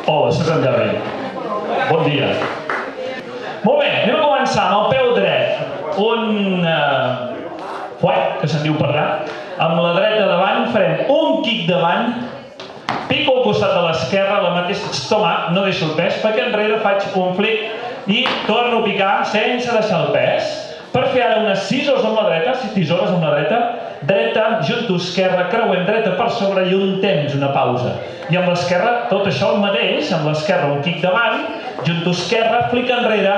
Hola, soc en Gabriel. Bon dia. Molt bé, anem a començar amb el peu dret. Un fuet, que se'n diu parlar. Amb la dreta davant farem un kick davant, pico al costat de l'esquerra, la mateixa estómac, no deixo el pes, perquè enrere faig un flic i torno a picar sense deixar el pes. Per fer ara unes tisores amb la dreta, 6 tisores amb la dreta, dreta, junto esquerra, creuem dreta per sobre i un temps, una pausa. I amb l'esquerra, tot això el mateix, amb l'esquerra un kick davant, junto esquerra, flic enrere,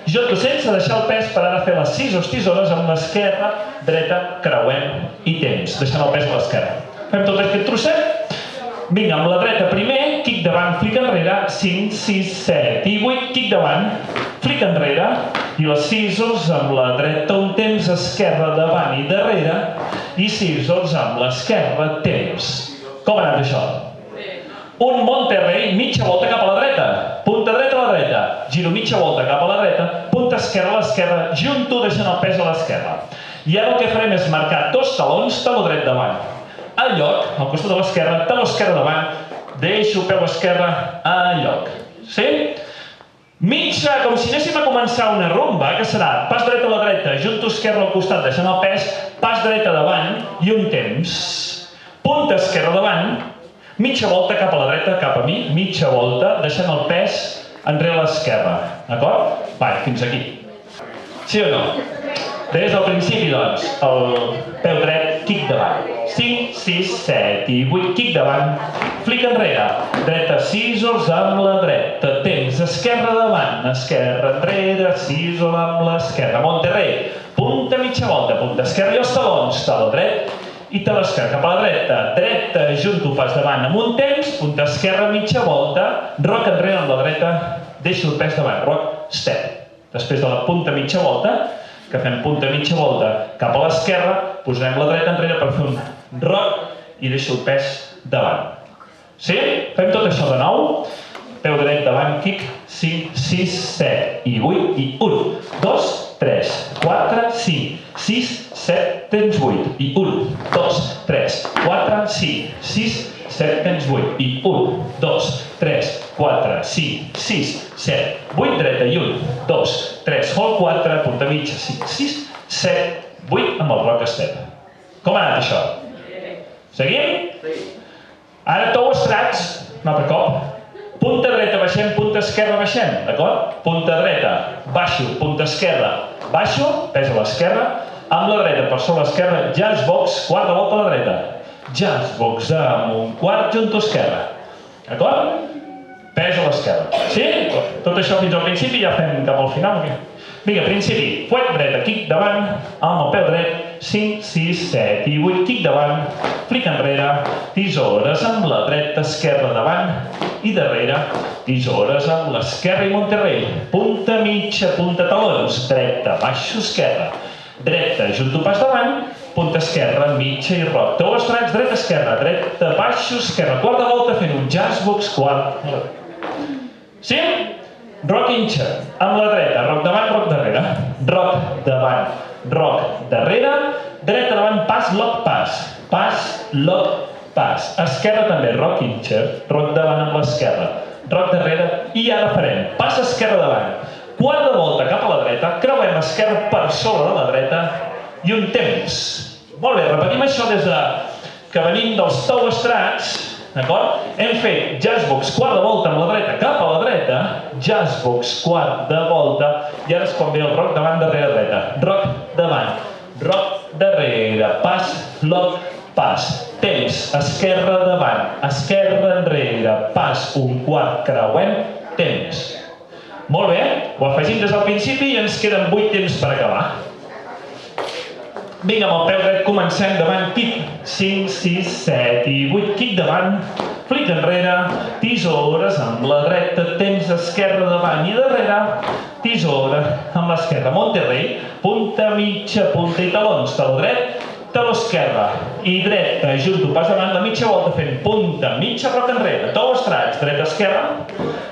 junto sense deixar el pes per ara fer les 6 tisores amb l'esquerra, dreta, creuem i temps, deixant el pes a l'esquerra. Fem tot aquest trosset. Vinga, amb la dreta primer, kick davant, flic enrere, 5, 6, 7 i 8, kick davant, flic enrere, i les scissors amb la dreta un temps, esquerra davant i darrere, i scissors amb l'esquerra, temps. Com ha anat això? Un Monterrey, mitja volta cap a la dreta, punta dreta a la dreta, giro mitja volta cap a la dreta, punta esquerra a l'esquerra, junto deixant el pes a l'esquerra. I ara el que farem és marcar 2 talons, taló dret davant. Al lloc, al costat de l'esquerra, taló esquerra davant, deixo peu esquerra al lloc. Sí? Mitja, com si anéssim a començar una rumba, que serà pas dret a la dreta, junto esquerra al costat, deixant el pes, pas dreta davant i un temps. Punta esquerra davant, mitja volta cap a la dreta, cap a mi, mitja volta, deixant el pes enrere l'esquerra. D'acord? Va, fins aquí. Sí o no? Des del principi, doncs, el peu dret, kick davant. 5, 6, 7 i 8, kick davant, flic enrere, dreta, scissors amb la dreta, temps, esquerra davant, esquerra enrere, scissors amb l'esquerra, Monterrey, punta mitja volta, punta esquerra i els talons, taló dret i taló esquerra cap a la dreta, dreta, junto pas davant amb un temps, punta esquerra, mitja volta, roc enrere amb la dreta, deixo el pes davant, roc, step. Després de la punta mitja volta, que fem punta mitja volta cap a l'esquerra, posarem la dreta enrere per fer un roc i deixo el pes davant. Sí? Fem tot això de nou. Peu dret davant, kick, 5, 6, 7 i 8 i 1, 2, 3, 4, 5, 6, 7, tens 8 i 1, 2, 3, 4, 5, 6, 7, tens 8 i 1, 2, 3, 4, 5, 6, 7, 8 dreta i 1, 2, 3, hold 4, punta mitja, 5, 6, 7, 8 amb el rock step. Com ha anat això? Seguim? Ara tou estrats, un altre cop. Punta dreta, baixem, punta esquerra, baixem, d'acord? Punta dreta, baixo, punta esquerra, baixo, pes a l'esquerra, amb la dreta per sobre l'esquerra, jazz box, quarta volta a la dreta. Jazz box amb un quart junto esquerra, d'acord? Pes a l'esquerra. Sí? Tot això fins al principi ja fem cap al final. Vinga, principi. Fuet dreta, kick davant, amb el peu dret, 5, 6, 7 i 8, kick davant, flic enrere, tisores amb la dreta, esquerra davant i darrere, tisores amb l'esquerra i Monterrey. Punta mitja, punta talons, dreta, baixo, esquerra, dreta, junto pas davant, punta esquerra, mitja i roc. Tou estrats, dreta, esquerra, dreta, baixo, esquerra. Quarta volta fent un jazz box, quart. Sí? Rock incha, amb la dreta, roc davant, roc darrere. Roc davant, roc darrere. Dreta davant, pas, lock, pas. Pas, lock, pas. Esquerra també, rock incha, roc davant amb l'esquerra. Roc darrere i ara farem pas esquerra davant. Quarta volta cap a la dreta, creuem esquerra per sobre de la dreta i un temps. Molt bé, repetim això des de que venim dels tou estrats, d'acord? Hem fet jazz box, quarta volta amb la dreta cap a la dreta, jazz box, quarta volta, i ara és quan ve el roc davant, darrere, dreta. Roc davant, roc darrere, pas, lock, pas, temps, esquerra davant, esquerra enrere, pas, un quart, creuem, temps. Molt bé, ho afegim des del principi i ens queden 8 temps per acabar. Vinga, amb el peu dret comencem davant, kick, 5, 6, 7 i 8, kick davant, flic enrere, tisores amb la dreta, temps esquerra davant i darrere, tisora amb l'esquerra, Monterrey, punta mitja, punta i talons, taló dret, taló esquerra i dreta, junto pas davant, la mitja volta fent punta, mitja, roc enrere, tou estrats, dreta, esquerra,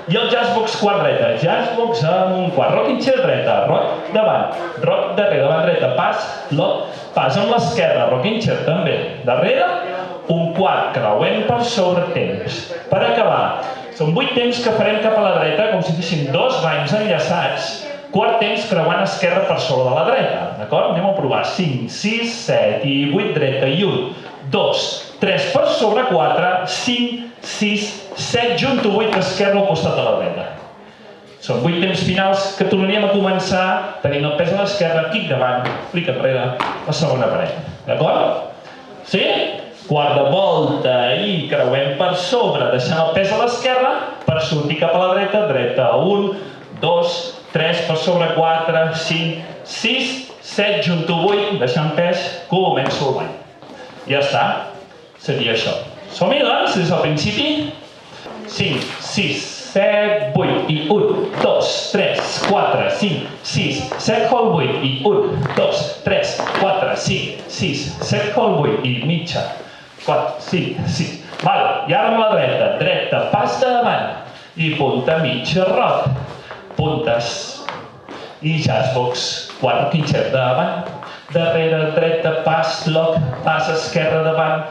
i el jazz box quart dreta, jazz box amb un quart, roc inxa dreta, roc davant, roc darrere, davant dreta, pas, lock, pas amb l'esquerra, roc inxa també, darrere, un quart, creuem per sobre temps. Per acabar, Són 8 temps que farem cap a la dreta, com si féssim 2 banys enllaçats, quart temps creuant esquerra per sobre de la dreta, d'acord? Anem a provar. 5, 6, 7 i 8 dreta i 1, 2, 3 per sobre 4, 5, 6, 7, junto 8 esquerra al costat de la dreta. Són 8 temps finals que tornaríem a començar tenint el pes a l'esquerra, quic davant, flic enrere, la segona paret. D'acord? Sí? Quarta volta i creuem per sobre, deixant el pes a l'esquerra per sortir cap a la dreta, dreta 1, 2, 3 per sobre 4, 5, 6, 7, junto 8, deixant pes, començo el ball. Ja està. Seria això. Som-hi, doncs, des del principi? 5, 6, 7, 8 i 1, 2, 3, 4, 5, 6, 7, hol 8 i 1, 2, 3, 4, 5, 6, 7, hol 8 i mitja, 4, 5, 6. Val, i ara amb la dreta, dreta, pas davant i punta mitja, roc, puntes i jazzbox, quart quinxet davant, darrere, dreta, pas, lock, pas esquerra davant,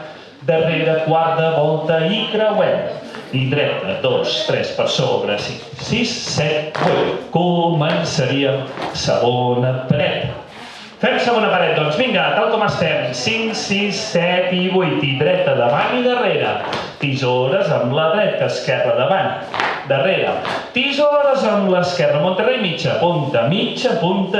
darrere, quarta volta i creuem. I dreta, 2, 3 per sobre, 5, 6, 7, 8. Començaríem segona paret. Fem segona paret, doncs vinga, tal com estem. 5, 6, 7 i 8. I dreta davant i darrere. Tisores amb la dreta, esquerra davant. Darrere. Tisores amb l'esquerra, Monterrey mitja, punta,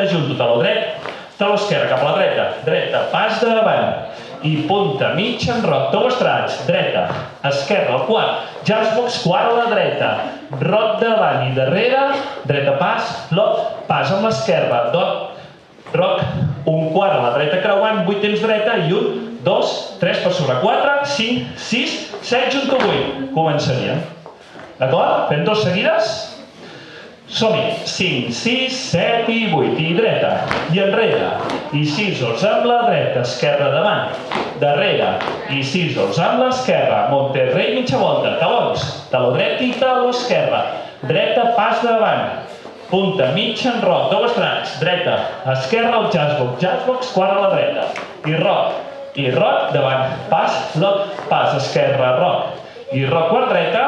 junto, taló dret, taló esquerra cap a la dreta. Dreta, pas davant. I punta mitja en roc, tou estrats, dreta, esquerra, al quart, jazzbox, quart a la dreta, roc davant i darrere, dreta pas, lock, pas amb l'esquerra, roc, un quart a la dreta creuant, 8 temps dreta i 1, 2, 3 per sobre 4, 5, 6, 7 junto 8. Començaríem. D'acord? Fem 2 seguides? Som-hi. 5, 6, 7 i 8. I dreta. I enrere. I sísols amb la dreta. Esquerra davant. Darrere. I sísols amb l'esquerra. Monterrey mitja volta. Talons. Taló dret i taló esquerra. Dreta, pas davant. Punta mitja en roc. Dou estrats. Dreta. Esquerra al jazzbox. Jazzbox, quart a la dreta. I roc. I roc davant. Pas, lock, pas. Esquerra, roc. I roc, quart dreta.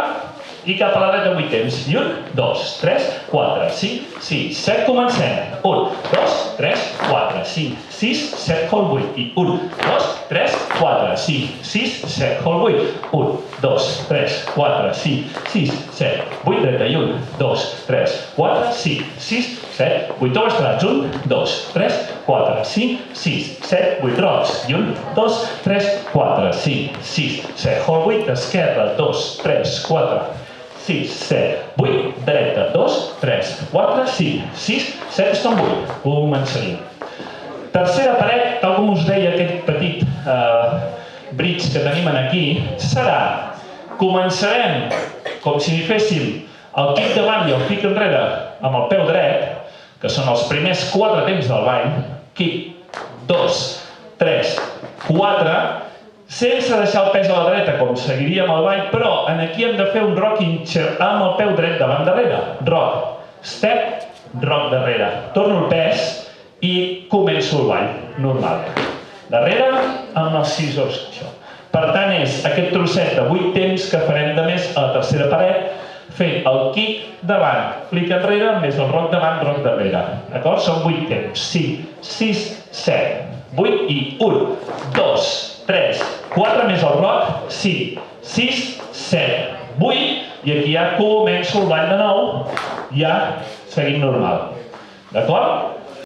I cap a la dreta 8 temps. I 1, 2, 3, 4, 5, 6, 7. Comencem. 1, 2, 3, 4, 5, 6, 7, hol 8. I 1, 2, 3, 4, 5, 6, 7, hol 8. 1, 2, 3, 4, 5, 6, 7, 8 dreta. I 1, 2, 3, 4, 5, 6, 7, 8 dou estrats. 1, 2, 3, 4, 5, 6, 7, 8 rocs. I 1, 2, 3, 4, 5, 6, 7, hol 8. Esquerra, 2, 3, 4, 6, 7, 8, dreta, 2, 3, 4, 5, 6, 7, estan 8. Començaríem. Tercera paret, tal com us deia aquest petit bridge que tenim aquí, serà, començarem com si féssim el quic davant i el quic enrere amb el peu dret, que són els primers 4 temps del ball, quic, 2, 3, 4, sense deixar el pes a la dreta, com seguiríem el ball, però aquí hem de fer un rocking chair amb el peu dret davant darrere. Rock, step, rock darrere. Torno el pes i començo el ball, normal. Darrere, amb els scissors. Per tant, és aquest trosset de 8 temps que farem de més a la tercera paret, fent el kick davant, flic enrere, més el rock davant, rock darrere. D'acord? Són 8 temps. 5, 6, 7, 8 i 1, 2, 3, 4 més el rock, 5, 6, 7, 8, i aquí ja començo el ball de nou, ja seguint normal. D'acord?